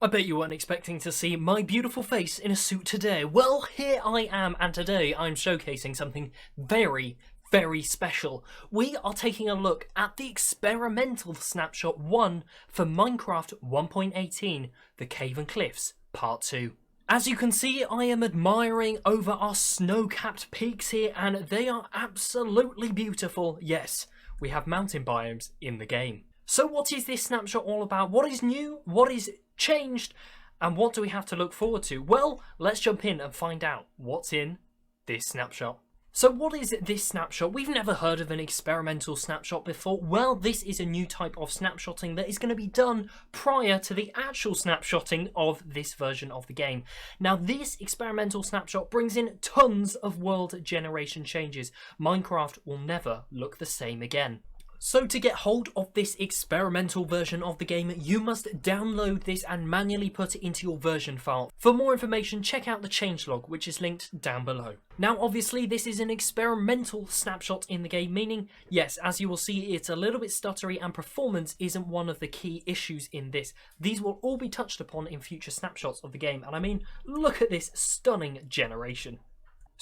I bet you weren't expecting to see my beautiful face in a suit today. Well, here I am, and today I'm showcasing something very, very special. We are taking a look at the experimental snapshot 1 for Minecraft 1.18, The Cave and Cliffs, Part 2. As you can see, I am admiring over our snow-capped peaks here, and they are absolutely beautiful. Yes, we have mountain biomes in the game. So what is this snapshot all about? What is new? What is changed? And what do we have to look forward to? Well, let's jump in and find out what's in this snapshot. So what is this snapshot? We've never heard of an experimental snapshot before. Well, this is a new type of snapshotting that is going to be done prior to the actual snapshotting of this version of the game. Now, this experimental snapshot brings in tons of world generation changes. Minecraft will never look the same again. So to get hold of this experimental version of the game, you must download this and manually put it into your version file. For more information, check out the changelog, which is linked down below. Now, obviously, this is an experimental snapshot in the game, meaning, yes, as you will see, it's a little bit stuttery and performance isn't one of the key issues in this. These will all be touched upon in future snapshots of the game, and I mean, look at this stunning generation.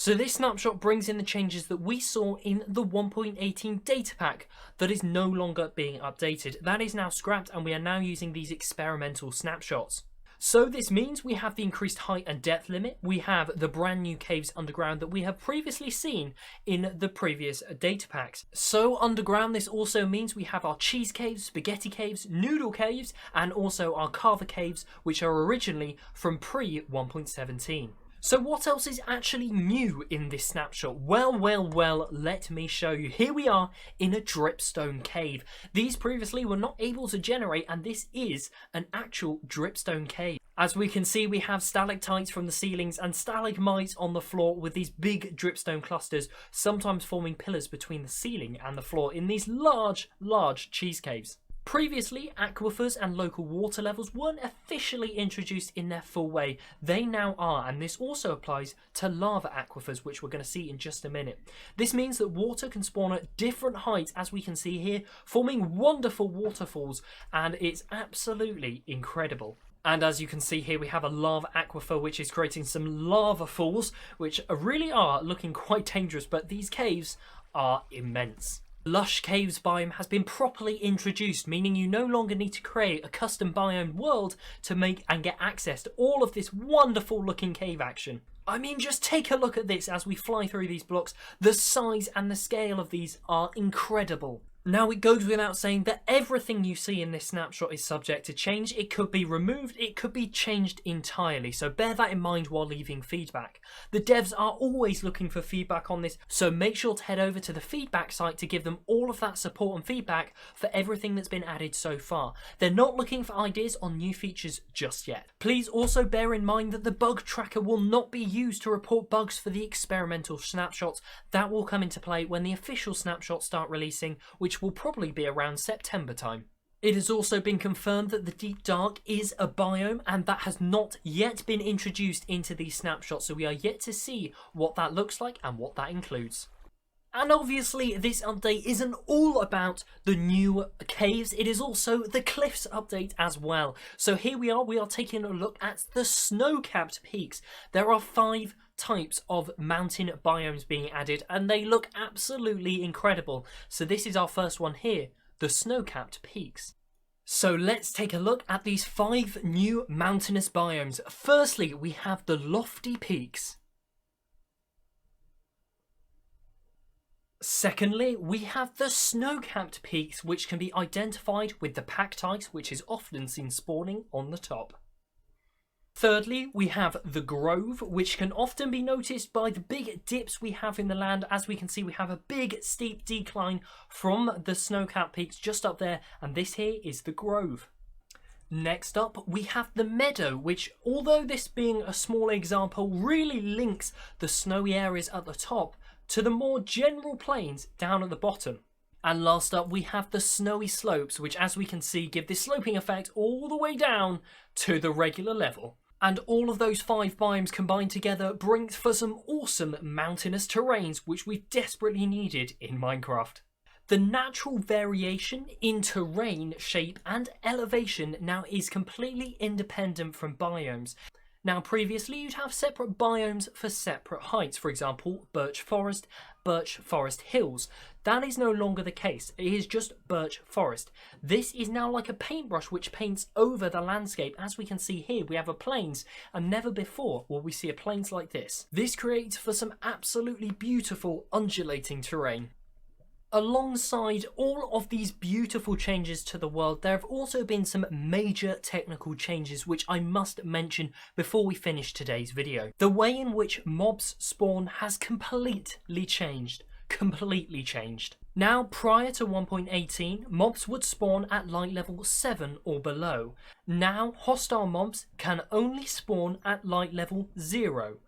So this snapshot brings in the changes that we saw in the 1.18 data pack that is no longer being updated. That is now scrapped, and we are now using these experimental snapshots. So this means we have the increased height and depth limit, we have the brand new caves underground that we have previously seen in the previous data packs. So underground, this also means we have our cheese caves, spaghetti caves, noodle caves, and also our carver caves, which are originally from pre-1.17. So what else is actually new in this snapshot? Well, let me show you. Here we are in a dripstone cave. These previously were not able to generate, and this is an actual dripstone cave. As we can see, we have stalactites from the ceilings and stalagmites on the floor with these big dripstone clusters, sometimes forming pillars between the ceiling and the floor in these large cheese caves. Previously, aquifers and local water levels weren't officially introduced in their full way. They now are, and this also applies to lava aquifers, which we're going to see in just a minute. This means that water can spawn at different heights, as we can see here, forming wonderful waterfalls, and it's absolutely incredible. And as you can see here, we have a lava aquifer which is creating some lava falls, which really are looking quite dangerous, but these caves are immense. Lush Caves biome has been properly introduced, meaning you no longer need to create a custom biome world to make and get access to all of this wonderful looking cave action. I mean, just take a look at this as we fly through these blocks. The size and the scale of these are incredible. Now, it goes without saying that everything you see in this snapshot is subject to change. It could be removed, it could be changed entirely, so bear that in mind while leaving feedback. The devs are always looking for feedback on this, so make sure to head over to the feedback site to give them all of that support and feedback for everything that's been added so far. They're not looking for ideas on new features just yet. Please also bear in mind that the bug tracker will not be used to report bugs for the experimental snapshots. That will come into play when the official snapshots start releasing, which will probably be around September time. It has also been confirmed that the Deep Dark is a biome, and that has not yet been introduced into these snapshots, so we are yet to see what that looks like and what that includes. And obviously this update isn't all about the new caves, it is also the cliffs update as well. So here we are taking a look at the snow-capped peaks. There are 5 types of mountain biomes being added, and they look absolutely incredible. So this is our first one here, the snow-capped peaks. So let's take a look at these 5 new mountainous biomes. Firstly, we have the lofty peaks. Secondly, we have the snow-capped peaks, which can be identified with the pactite, which is often seen spawning on the top. Thirdly, we have the grove, which can often be noticed by the big dips we have in the land. As we can see, we have a big steep decline from the snow-capped peaks just up there, and this here is the grove. Next up, we have the meadow, which, although this being a small example, really links the snowy areas at the top to the more general plains down at the bottom. And last up, we have the snowy slopes, which, as we can see, give this sloping effect all the way down to the regular level. And all of those 5 biomes combined together brings for some awesome mountainous terrains, which we've desperately needed in Minecraft. The natural variation in terrain, shape and elevation now is completely independent from biomes. Now previously you'd have separate biomes for separate heights, for example birch forest hills. That is no longer the case, it is just birch forest. This is now like a paintbrush which paints over the landscape. As we can see here, we have a plains, and never before will we see a plains like this. This creates for some absolutely beautiful undulating terrain. Alongside all of these beautiful changes to the world, there have also been some major technical changes which I must mention before we finish today's video. The way in which mobs spawn has completely changed. Now, prior to 1.18, mobs would spawn at light level 7 or below. Now, hostile mobs can only spawn at light level 0.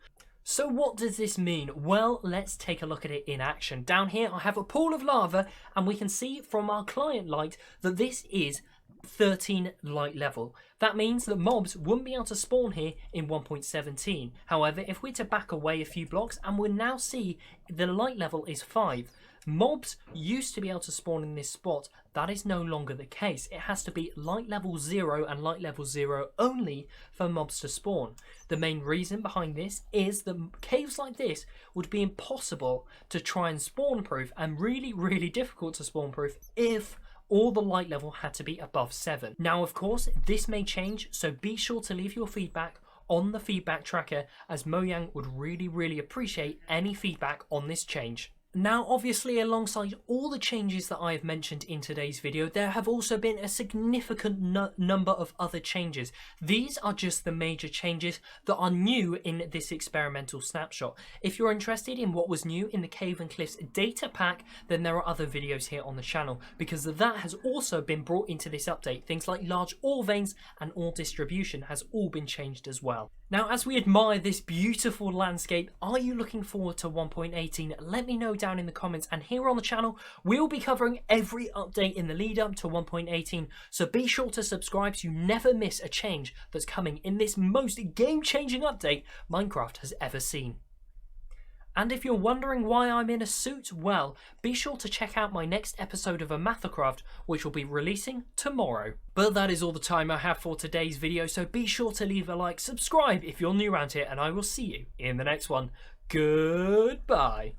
So what does this mean? Well, let's take a look at it in action. Down here I have a pool of lava, and we can see from our client light that this is 13 light level. That means that mobs wouldn't be able to spawn here in 1.17. However, if we're to back away a few blocks, and we'll now see the light level is 5. Mobs used to be able to spawn in this spot. That is no longer the case. It has to be light level 0 and light level 0 only for mobs to spawn. The main reason behind this is that caves like this would be impossible to try and spawn proof, and really difficult to spawn proof if all the light level had to be above 7. Now of course this may change, so be sure to leave your feedback on the feedback tracker, as Mojang would really appreciate any feedback on this change. Now obviously, alongside all the changes that I have mentioned in today's video, there have also been a significant number of other changes. These are just the major changes that are new in this experimental snapshot. If you're interested in what was new in the Cave and Cliffs data pack, then there are other videos here on the channel, because that has also been brought into this update. Things like large ore veins and ore distribution has all been changed as well. Now, as we admire this beautiful landscape, are you looking forward to 1.18? Let me know down in the comments, and here on the channel we'll be covering every update in the lead up to 1.18, so be sure to subscribe so you never miss a change that's coming in this most game-changing update Minecraft has ever seen. And if you're wondering why I'm in a suit, well, be sure to check out my next episode of Amathercraft, which will be releasing tomorrow. But that is all the time I have for today's video, so be sure to leave a like, subscribe if you're new around here, and I will see you in the next one. Goodbye.